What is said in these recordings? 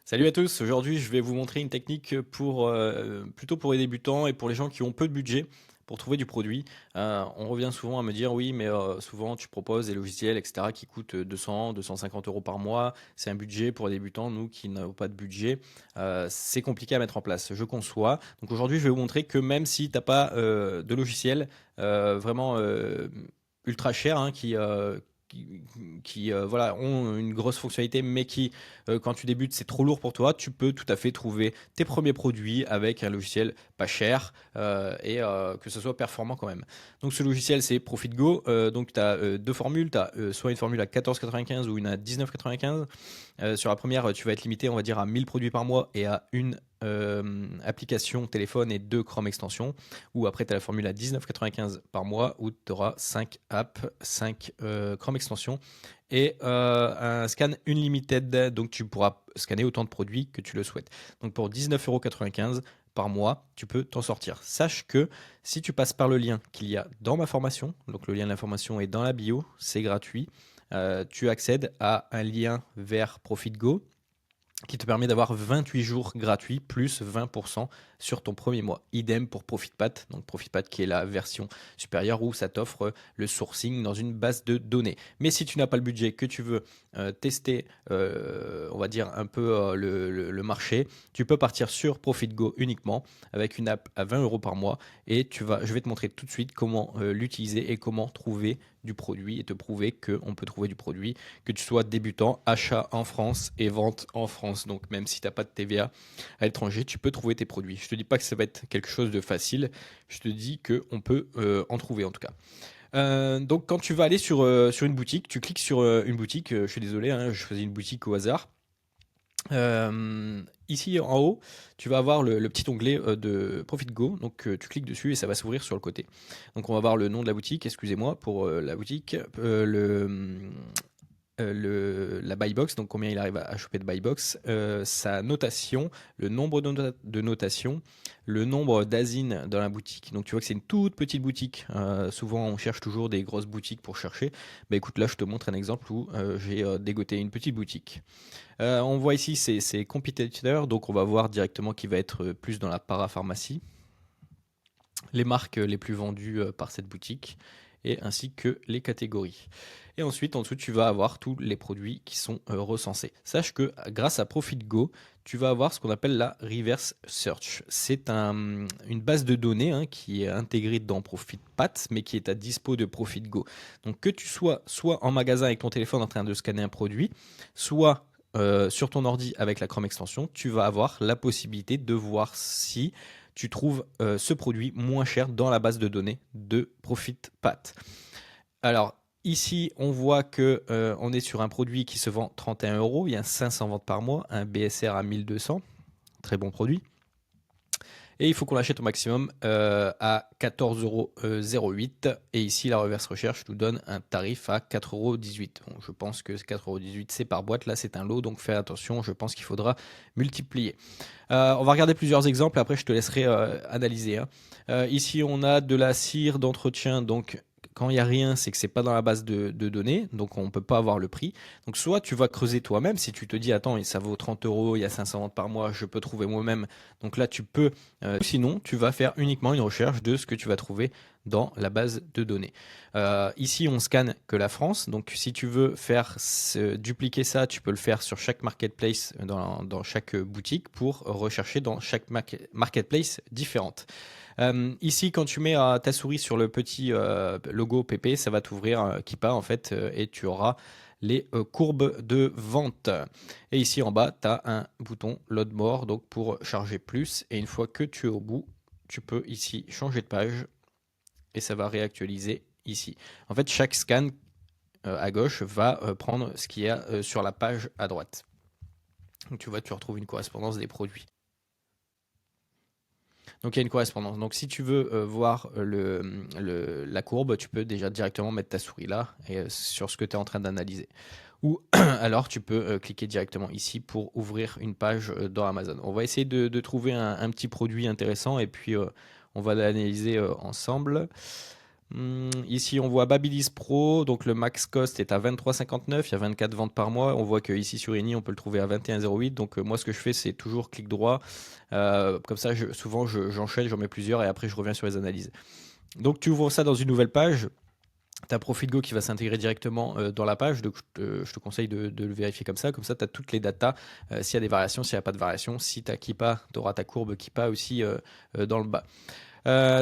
Salut à tous, aujourd'hui je vais vous montrer une technique plutôt pour les débutants et pour les gens qui ont peu de budget pour trouver du produit. On revient souvent à me dire oui mais souvent tu proposes des logiciels etc. qui coûtent 200, 250 euros par mois. C'est un budget pour les débutants, nous qui n'avons pas de budget, c'est compliqué à mettre en place, je conçois. Donc aujourd'hui je vais vous montrer que même si tu n'as pas de logiciel vraiment ultra cher qui, voilà, ont une grosse fonctionnalité, mais qui, quand tu débutes, c'est trop lourd pour toi, tu peux tout à fait trouver tes premiers produits avec un logiciel pas cher et que ce soit performant quand même. Donc ce logiciel, c'est ProfitGo. Donc tu as deux formules, tu as soit une formule à 14,95 ou une à 19,95. Sur la première, tu vas être limité, on va dire, à 1000 produits par mois et à une application téléphone et deux Chrome extensions. Ou après, tu as la formule à 19,95 par mois où tu auras 5 apps, 5 Chrome extensions et un scan unlimited. Donc tu pourras scanner autant de produits que tu le souhaites. Donc pour 19,95 € par mois, tu peux t'en sortir. Sache que si tu passes par le lien qu'il y a dans ma formation, donc le lien de la formation est dans la bio, c'est gratuit. Tu accèdes à un lien vers ProfitGo qui te permet d'avoir 28 jours gratuits plus 20% sur ton premier mois. Idem pour ProfitPath, donc ProfitPath qui est la version supérieure où ça t'offre le sourcing dans une base de données. Mais si tu n'as pas le budget, que tu veux tester, on va dire un peu le marché, tu peux partir sur ProfitGo uniquement avec une app à 20 euros par mois et je vais te montrer tout de suite comment l'utiliser et comment trouver du produit et te prouver qu'on peut trouver du produit, que tu sois débutant, achat en France et vente en France. Donc même si tu n'as pas de TVA à l'étranger, tu peux trouver tes produits. Je te dis pas que ça va être quelque chose de facile, je te dis qu'on peut en trouver en tout cas. Donc quand tu vas aller sur une boutique, tu cliques sur une boutique, je suis désolé, hein, je choisis une boutique au hasard. Ici en haut, tu vas avoir le petit onglet de ProfitGo. Donc tu cliques dessus et ça va s'ouvrir sur le côté. Donc on va voir le nom de la boutique, excusez-moi pour la boutique, la buy box, donc combien il arrive à choper de buy box, sa notation, le nombre de notations, le nombre d'asines dans la boutique. Donc tu vois que c'est une toute petite boutique. Souvent on cherche toujours des grosses boutiques pour chercher. Bah écoute, là je te montre un exemple où j'ai dégoté une petite boutique. On voit ici c'est compétiteurs, donc on va voir directement qui va être plus dans la parapharmacie, les marques les plus vendues par cette boutique et ainsi que les catégories. Et ensuite, en dessous, tu vas avoir tous les produits qui sont recensés. Sache que grâce à ProfitGo, tu vas avoir ce qu'on appelle la reverse search. C'est une base de données qui est intégrée dans ProfitPath, mais qui est à dispo de ProfitGo. Donc que tu sois soit en magasin avec ton téléphone en train de scanner un produit, soit sur ton ordi avec la Chrome extension, tu vas avoir la possibilité de voir si tu trouves ce produit moins cher dans la base de données de ProfitPath. Alors ici, on voit que on est sur un produit qui se vend 31 euros. Il y a 500 ventes par mois, un BSR à 1200, très bon produit. Et il faut qu'on l'achète au maximum à 14,08 €. Et ici, la reverse recherche nous donne un tarif à 4,18 €. Bon, je pense que 4,18 € c'est par boîte. Là, c'est un lot, donc fais attention. Je pense qu'il faudra multiplier. On va regarder plusieurs exemples. Après, je te laisserai analyser. Ici, on a de la cire d'entretien. Donc, quand il n'y a rien, c'est que c'est pas dans la base de données, donc on ne peut pas avoir le prix. Donc soit tu vas creuser toi-même, si tu te dis attends, ça vaut 30 euros, il y a 500 ventes par mois, je peux trouver moi-même. Donc là tu peux, sinon tu vas faire uniquement une recherche de ce que tu vas trouver dans la base de données. Ici on scanne que la France, donc si tu veux dupliquer ça, tu peux le faire sur chaque marketplace, dans chaque boutique pour rechercher dans chaque marketplace différente. Ici, quand tu mets ta souris sur le petit logo PP, ça va t'ouvrir Keepa en fait et tu auras les courbes de vente. Et ici en bas, tu as un bouton Load More donc pour charger plus. Et une fois que tu es au bout, tu peux ici changer de page et ça va réactualiser ici. En fait, chaque scan à gauche va prendre ce qu'il y a sur la page à droite. Donc tu vois, tu retrouves une correspondance des produits. Donc il y a une correspondance. Donc si tu veux voir la courbe, tu peux déjà directement mettre ta souris là et sur ce que tu es en train d'analyser. Ou alors tu peux cliquer directement ici pour ouvrir une page dans Amazon. On va essayer de trouver un petit produit intéressant et puis on va l'analyser ensemble. Ici, on voit Babyliss Pro, donc le max cost est à 23,59, il y a 24 ventes par mois. On voit qu'ici sur Eni, on peut le trouver à 21,08. Donc moi, ce que je fais, c'est toujours clic droit. Comme ça, souvent, j'enchaîne, j'en mets plusieurs et après, je reviens sur les analyses. Donc tu ouvres ça dans une nouvelle page. Tu as ProfitGo qui va s'intégrer directement dans la page, donc je te conseille de le vérifier comme ça. Comme ça, tu as toutes les datas, s'il y a des variations, s'il n'y a pas de variations. Si tu as Kippa, tu auras ta courbe Kippa aussi dans le bas.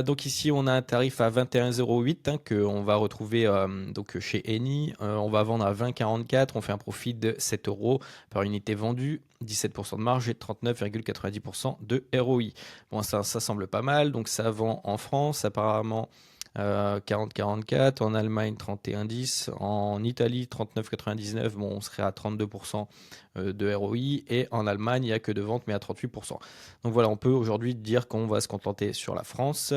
Donc ici, on a un tarif à 21,08 qu'on va retrouver donc chez Eni. On va vendre à 20,44. On fait un profit de 7 euros par unité vendue, 17% de marge et 39,90% de ROI. Bon, ça semble pas mal. Donc ça vend en France apparemment 40,44, en Allemagne 31,10, en Italie 39,99, bon on serait à 32% de ROI, et en Allemagne il n'y a que de ventes mais à 38%. Donc voilà, on peut aujourd'hui dire qu'on va se contenter sur la France.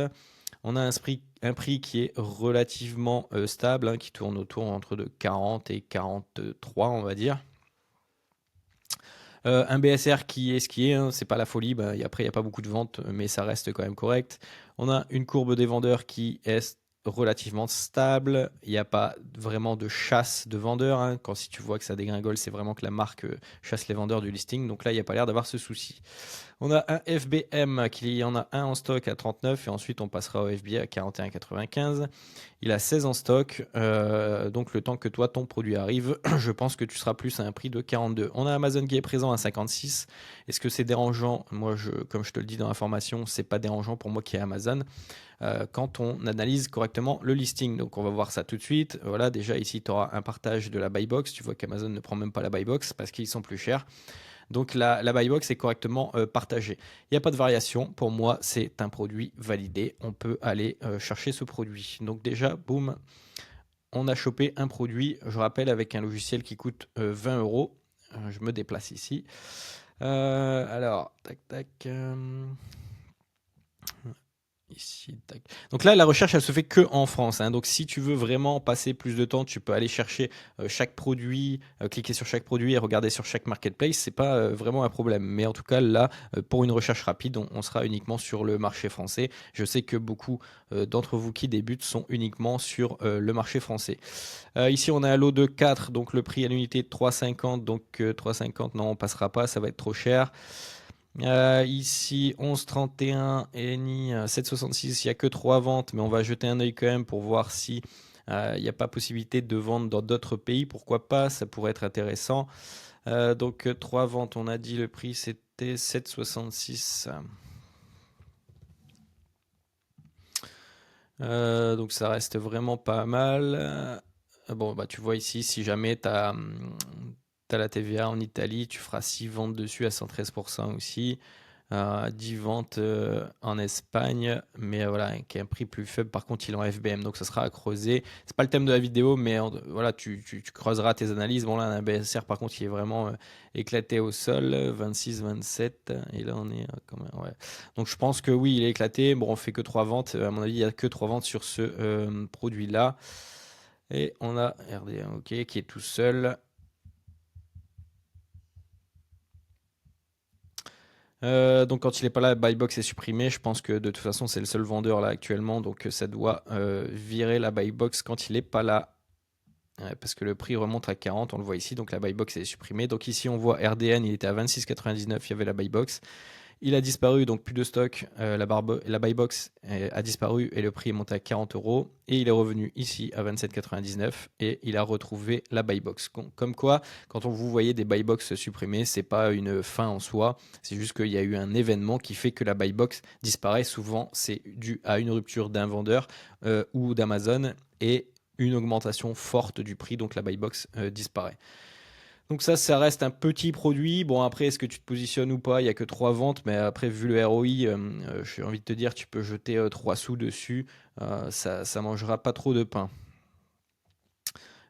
On a un prix qui est relativement stable, qui tourne autour entre de 40 et 43 on va dire. Un BSR qui est ce qui est, hein, c'est pas la folie, après il n'y a pas beaucoup de ventes, mais ça reste quand même correct. On a une courbe des vendeurs qui est relativement stable, il n'y a pas vraiment de chasse de vendeurs, hein. Quand si tu vois que ça dégringole, c'est vraiment que la marque chasse les vendeurs du listing, donc là il n'y a pas l'air d'avoir ce souci. On a un FBM qui y en a un en stock à 39 et ensuite on passera au FBA à 41,95. Il a 16 en stock, donc le temps que toi ton produit arrive, je pense que tu seras plus à un prix de 42. On a Amazon qui est présent à 56. Est-ce que c'est dérangeant? Moi, comme je te le dis dans l'information, c'est pas dérangeant pour moi qui est Amazon quand on analyse correctement le listing. Donc on va voir ça tout de suite. Voilà, déjà ici tu auras un partage de la buy box. Tu vois qu'Amazon ne prend même pas la buy box parce qu'ils sont plus chers. Donc la buy box est correctement partagée. Il n'y a pas de variation. Pour moi, c'est un produit validé. On peut aller chercher ce produit. Donc déjà, boum, on a chopé un produit, je rappelle, avec un logiciel qui coûte 20 euros. Je me déplace ici. Alors, tac, tac. Ici, tac. Donc là, la recherche, elle se fait que en France, hein. Donc si tu veux vraiment passer plus de temps, tu peux aller chercher chaque produit, cliquer sur chaque produit et regarder sur chaque marketplace. C'est pas vraiment un problème. Mais en tout cas, là, pour une recherche rapide, on sera uniquement sur le marché français. Je sais que beaucoup d'entre vous qui débutent sont uniquement sur le marché français. Ici, on a un lot de 4, donc le prix à l'unité de 3,50. Donc 3,50, non, on passera pas, ça va être trop cher. Ici 11,31, Eni 7,66, il n'y a que 3 ventes, mais on va jeter un œil quand même pour voir si il n'y a pas possibilité de vendre dans d'autres pays. Pourquoi pas, ça pourrait être intéressant. Donc 3 ventes, on a dit le prix c'était 7,66. Donc ça reste vraiment pas mal. Bon, bah tu vois ici, si jamais tu as la TVA en Italie, tu feras 6 ventes dessus à 113% aussi. 10 ventes en Espagne, mais voilà, qui est un prix plus faible. Par contre, il est en FBM, donc ça sera à creuser. C'est pas le thème de la vidéo, mais voilà, tu creuseras tes analyses. Bon, là, un BSR, par contre, il est vraiment éclaté au sol, 26, 27, et là, on est quand même, ouais. Donc, je pense que oui, il est éclaté. Bon, on fait que 3 ventes. À mon avis, il n'y a que 3 ventes sur ce produit-là. Et on a RD1, ok, qui est tout seul. Donc quand il n'est pas là, buy box est supprimé. Je pense que de toute façon c'est le seul vendeur là actuellement, donc ça doit virer la buy box quand il n'est pas là. Parce que le prix remonte à 40, on le voit ici, donc la buy box est supprimée. Donc ici on voit RDN, il était à 26,99, il y avait la buy box. Il a disparu, donc plus de stock. La buy box a disparu et le prix est monté à 40 euros. Et il est revenu ici à 27,99 et il a retrouvé la buy box. Comme quoi, quand vous voyez des buy box supprimées, c'est pas une fin en soi. C'est juste qu'il y a eu un événement qui fait que la buy box disparaît. Souvent, c'est dû à une rupture d'un vendeur ou d'Amazon et une augmentation forte du prix. Donc la buy box disparaît. Donc ça reste un petit produit. Bon, après, est-ce que tu te positionnes ou pas? Il n'y a que 3 ventes, mais après, vu le ROI, j'ai envie de te dire, tu peux jeter 3 sous dessus. Ça mangera pas trop de pain.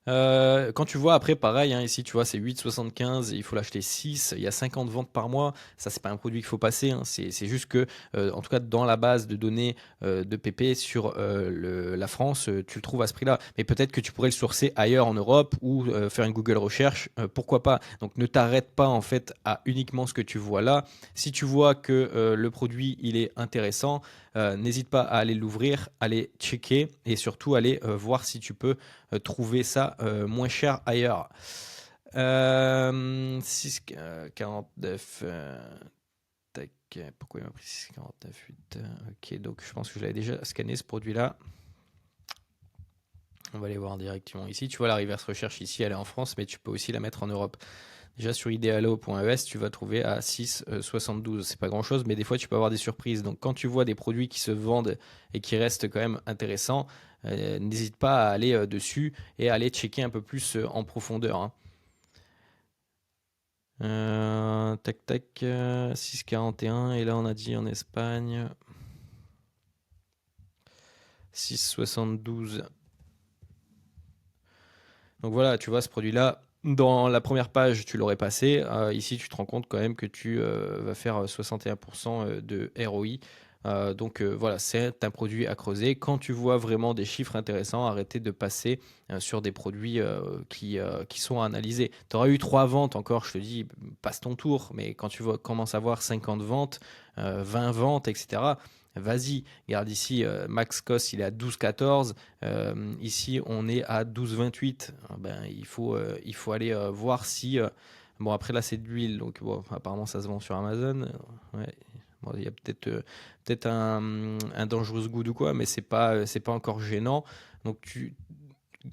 Quand tu vois après, pareil, hein, ici tu vois c'est 8,75, il faut l'acheter 6, il y a 50 ventes par mois, ça c'est pas un produit qu'il faut passer, hein, c'est juste que, en tout cas dans la base de données de PP sur la France, tu le trouves à ce prix-là. Mais peut-être que tu pourrais le sourcer ailleurs en Europe ou faire une Google recherche, pourquoi pas. Donc ne t'arrête pas en fait à uniquement ce que tu vois là. Si tu vois que le produit il est intéressant, n'hésite pas à aller l'ouvrir, aller checker et surtout aller voir si tu peux trouver ça moins cher ailleurs. 6,49. Tac, pourquoi il m'a pris 6,49? Ok, donc je pense que je l'avais déjà scanné ce produit-là. On va aller voir directement ici. Tu vois la reverse recherche ici, elle est en France, mais tu peux aussi la mettre en Europe. Déjà sur idealo.es, tu vas trouver à 6,72. C'est pas grand chose, mais des fois tu peux avoir des surprises. Donc quand tu vois des produits qui se vendent et qui restent quand même intéressants, n'hésite pas à aller dessus et à aller checker un peu plus en profondeur, hein. Tac tac, 6,41. Et là on a dit en Espagne 6,72. Donc voilà, tu vois ce produit-là. Dans la première page, tu l'aurais passé. Ici, tu te rends compte quand même que tu vas faire 61% de ROI. Donc voilà, c'est un produit à creuser. Quand tu vois vraiment des chiffres intéressants, arrêtez de passer sur des produits qui sont analysés. Tu auras eu 3 ventes encore, je te dis, passe ton tour. Mais quand tu commences à voir 50 ventes, 20 ventes, etc., vas-y. Regarde ici, Max Cost, il est à 12,14. Ici, on est à 12,28. Ben, il faut aller voir si. Bon, après là, c'est de l'huile, donc bon, apparemment, ça se vend sur Amazon. Ouais. Bon, il y a peut-être un dangerous good ou quoi, mais c'est pas encore gênant. Donc,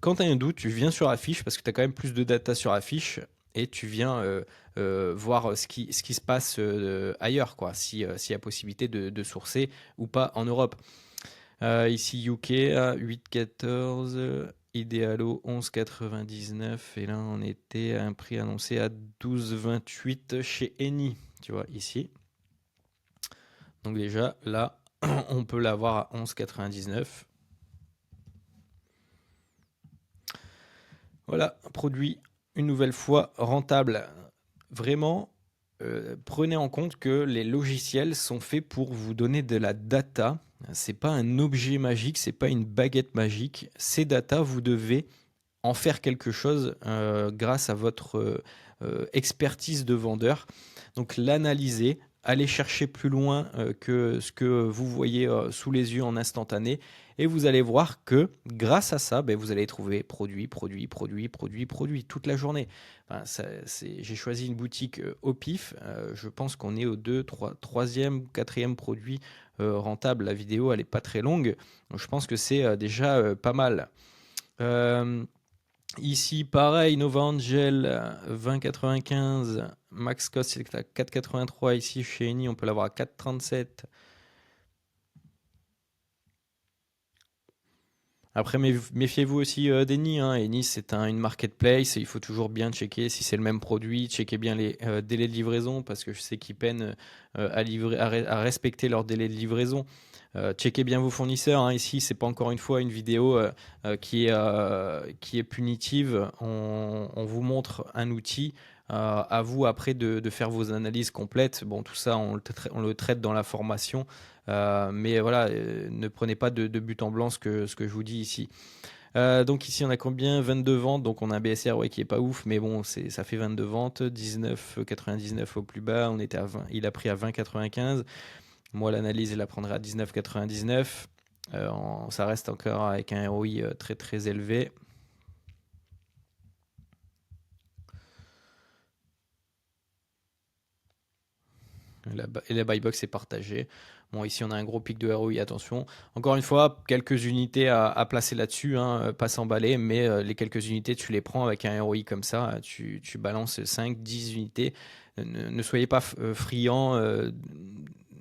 quand tu as un doute, tu viens sur Affiche parce que tu as quand même plus de data sur Affiche et tu viens voir ce qui se passe ailleurs, quoi, s'il y a possibilité de sourcer ou pas en Europe. Ici UK 8,14, Idealo 11,99 et là on était à un prix annoncé à 12,28 chez Eni, tu vois ici. Donc déjà là on peut l'avoir à 11,99. Voilà, un produit une nouvelle fois rentable. Vraiment, prenez en compte que les logiciels sont faits pour vous donner de la data. C'est pas un objet magique, c'est pas une baguette magique. Ces data, vous devez en faire quelque chose grâce à votre expertise de vendeur. Donc l'analyser, aller chercher plus loin que ce que vous voyez sous les yeux en instantané. Et vous allez voir que grâce à ça, ben, vous allez trouver produit, produit, produit, produit, produit toute la journée. Enfin, j'ai choisi une boutique au pif. Je pense qu'on est au 2, 3, 3e, 4e produit rentable. La vidéo, elle n'est pas très longue. Donc, je pense que c'est déjà pas mal. Ici, pareil, Nova Angel 20,95. Max Cost, c'est à 4,83. Ici, chez Eni, on peut l'avoir à 4,37. Après, méfiez-vous aussi d'Eni, hein. Eni, c'est une marketplace. Il faut toujours bien checker si c'est le même produit. Checker bien les délais de livraison parce que je sais qu'ils peinent à respecter leurs délais de livraison. Checkez bien vos fournisseurs, hein. Ici, c'est pas encore une fois une vidéo qui est punitive. On vous montre un outil. À vous après de faire vos analyses complètes. Bon, tout ça, on le traite dans la formation. Mais voilà, ne prenez pas de but en blanc ce que je vous dis ici. Donc ici on a combien? 22 ventes, donc on a un BSR ouais, qui est pas ouf, mais bon ça fait 22 ventes, 19,99 au plus bas, on était à 20, il a pris à 20,95. Moi l'analyse il la prendrait à 19,99. Ça reste encore avec un ROI très très élevé. Et la buy box est partagée. Bon, ici on a un gros pic de ROI, attention. Encore une fois, quelques unités à placer là-dessus, hein, pas s'emballer, mais les quelques unités, tu les prends avec un ROI comme ça, tu balances 5, 10 unités. Ne soyez pas friands,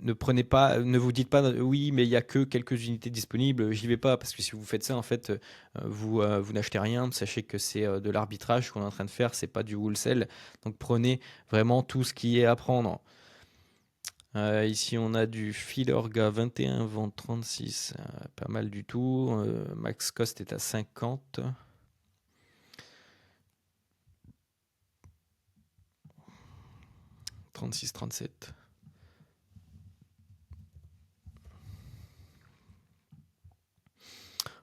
ne vous dites pas oui, mais il n'y a que quelques unités disponibles, j'y vais pas, parce que si vous faites ça, en fait, vous n'achetez rien. Sachez que c'est de l'arbitrage qu'on est en train de faire, c'est pas du wholesale. Donc prenez vraiment tout ce qui est à prendre. Ici, on a du Filorga 21, vente 36, pas mal du tout. Max Cost est à 50. « 36, 37.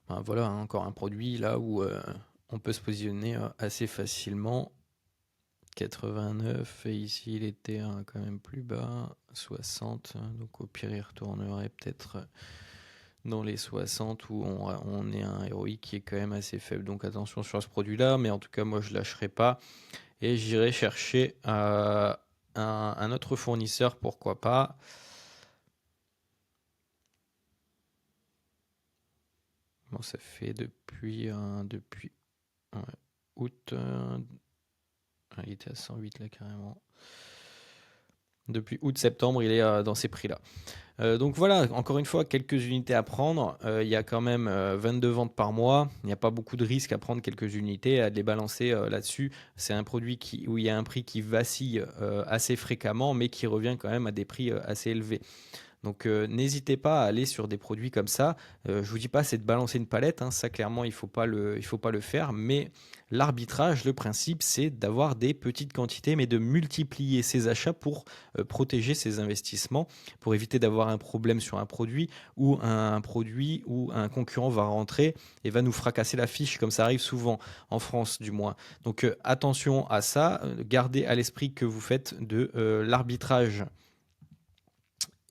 Voilà, hein, encore un produit là où on peut se positionner assez facilement. 89 et ici il était quand même plus bas, 60. Donc au pire il retournerait peut-être dans les 60 où on est un ROI qui est quand même assez faible. Donc attention sur ce produit-là, mais en tout cas moi je lâcherai pas et j'irai chercher un autre fournisseur, pourquoi pas. Bon, ça fait depuis ouais, août, il était à 108 là carrément. Depuis août-septembre, il est dans ces prix-là. Donc voilà, encore une fois, quelques unités à prendre. Il y a quand même 22 ventes par mois. Il n'y a pas beaucoup de risques à prendre quelques unités, à les balancer là-dessus. C'est un produit où il y a un prix qui vacille assez fréquemment, mais qui revient quand même à des prix assez élevés. Donc n'hésitez pas à aller sur des produits comme ça. Je vous dis pas c'est de balancer une palette, hein, ça clairement il faut pas le faire. Mais l'arbitrage, le principe, c'est d'avoir des petites quantités, mais de multiplier ses achats pour protéger ses investissements, pour éviter d'avoir un problème sur un produit où un concurrent va rentrer et va nous fracasser la fiche, comme ça arrive souvent en France du moins. Donc attention à ça, gardez à l'esprit que vous faites de l'arbitrage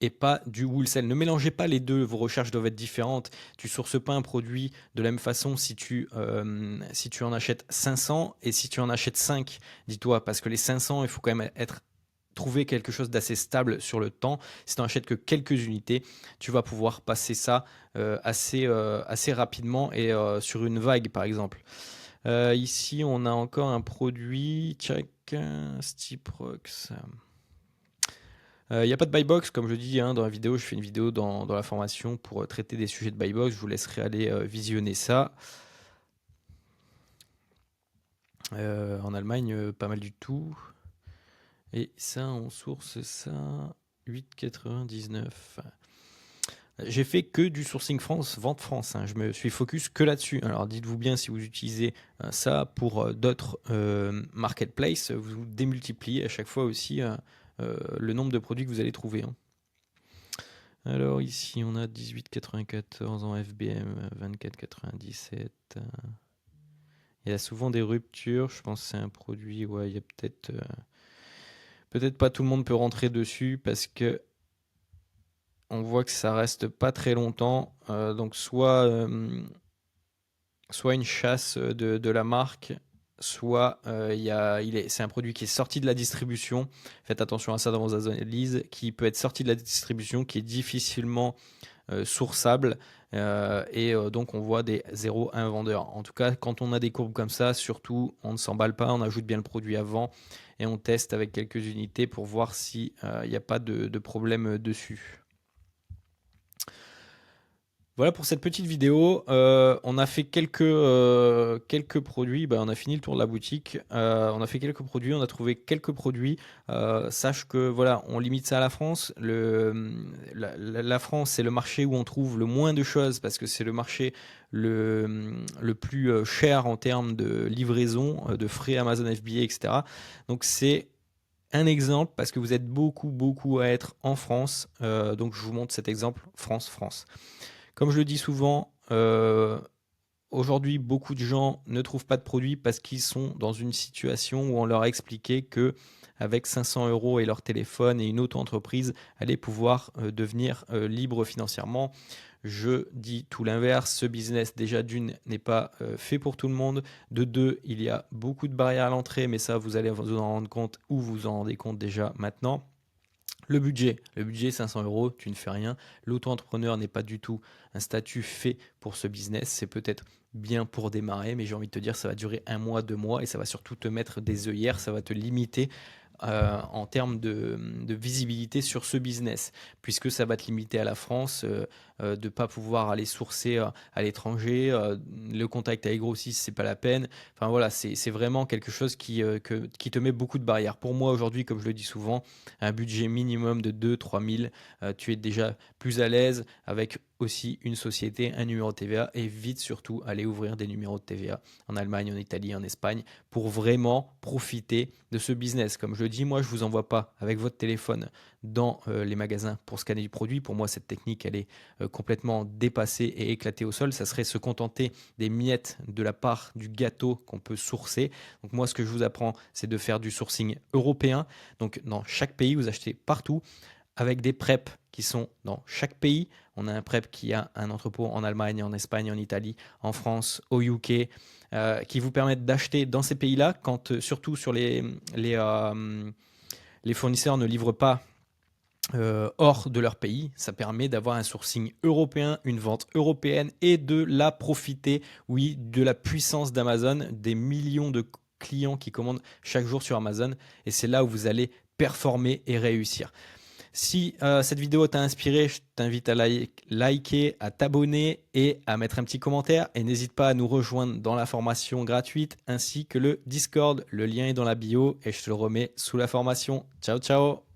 et pas du wholesale. Ne mélangez pas les deux, vos recherches doivent être différentes. Tu sources pas un produit de la même façon si tu en achètes 500 et si tu en achètes 5, dis-toi, parce que les 500, il faut quand même trouver quelque chose d'assez stable sur le temps. Si tu n'achètes que quelques unités, tu vas pouvoir passer ça assez rapidement et sur une vague, par exemple. Ici, on a encore un produit, check, Stiprox. Il n'y a pas de buy box, comme je dis hein, dans la vidéo. Je fais une vidéo dans la formation pour traiter des sujets de buy box. Je vous laisserai aller visionner ça. En Allemagne, pas mal du tout. Et ça, on source ça 8,99. J'ai fait que du sourcing France, vente France. Hein. Je me suis focus que là-dessus. Alors dites-vous bien si vous utilisez ça pour d'autres marketplaces, vous démultipliez à chaque fois aussi le nombre de produits que vous allez trouver. Hein. Alors ici on a 18,94 en FBM, 24,97. Il y a souvent des ruptures. Je pense que c'est un produit. Ouais, il y a peut-être pas tout le monde peut rentrer dessus parce que on voit que ça reste pas très longtemps. Donc soit une chasse de la marque, soit c'est un produit qui est sorti de la distribution. Faites attention à ça dans vos analyses, qui peut être sorti de la distribution, qui est difficilement sourçable et donc on voit des 0,1 vendeurs. En tout cas, quand on a des courbes comme ça, surtout, on ne s'emballe pas, on ajoute bien le produit avant et on teste avec quelques unités pour voir s'il n'y a pas de problème dessus. Voilà pour cette petite vidéo. On a fait quelques produits. On a fini le tour de la boutique. On a fait quelques produits. On a trouvé quelques produits. Sache que voilà, on limite ça à la France. La France, c'est le marché où on trouve le moins de choses parce que c'est le marché le plus cher en termes de livraison, de frais Amazon FBA, etc. Donc c'est un exemple parce que vous êtes beaucoup à être en France. Donc je vous montre cet exemple France. Comme je le dis souvent, aujourd'hui, beaucoup de gens ne trouvent pas de produits parce qu'ils sont dans une situation où on leur a expliqué que avec 500 euros et leur téléphone et une auto-entreprise, allaient pouvoir devenir libre financièrement. Je dis tout l'inverse. Ce business, déjà d'une, n'est pas fait pour tout le monde. De deux, il y a beaucoup de barrières à l'entrée, mais ça, vous allez vous en rendre compte ou vous en rendez compte déjà maintenant. Le budget 500 euros, tu ne fais rien. L'auto-entrepreneur n'est pas du tout un statut fait pour ce business. C'est peut-être bien pour démarrer, mais j'ai envie de te dire, ça va durer 1 mois, 2 mois, et ça va surtout te mettre des œillères, ça va te limiter en termes de visibilité sur ce business, puisque ça va te limiter à la France, de ne pas pouvoir aller sourcer à l'étranger, le contact avec grossiste, c'est pas la peine. Enfin voilà, c'est vraiment quelque chose qui te met beaucoup de barrières. Pour moi aujourd'hui, comme je le dis souvent, un budget minimum de 2 3 000, tu es déjà plus à l'aise avec aussi une société, un numéro de TVA, et vite surtout aller ouvrir des numéros de TVA en Allemagne, en Italie, en Espagne, pour vraiment profiter de ce business. Comme je le dis, moi je vous envoie pas avec votre téléphone dans les magasins pour scanner du produit. Pour moi, cette technique, elle est complètement dépassée et éclatée au sol. Ça serait se contenter des miettes de la part du gâteau qu'on peut sourcer. Donc moi, ce que je vous apprends, c'est de faire du sourcing européen. Donc dans chaque pays, vous achetez partout avec des PrEP qui sont dans chaque pays. On a un PrEP qui a un entrepôt en Allemagne, en Espagne, en Italie, en France, au UK, qui vous permettent d'acheter dans ces pays-là, quand surtout sur les fournisseurs ne livrent pas hors de leur pays. Ça permet d'avoir un sourcing européen, une vente européenne et de la profiter, oui, de la puissance d'Amazon, des millions de clients qui commandent chaque jour sur Amazon. Et c'est là où vous allez performer et réussir. Si cette vidéo t'a inspiré, je t'invite à liker, à t'abonner et à mettre un petit commentaire. Et n'hésite pas à nous rejoindre dans la formation gratuite ainsi que le Discord. Le lien est dans la bio et je te le remets sous la formation. Ciao, ciao!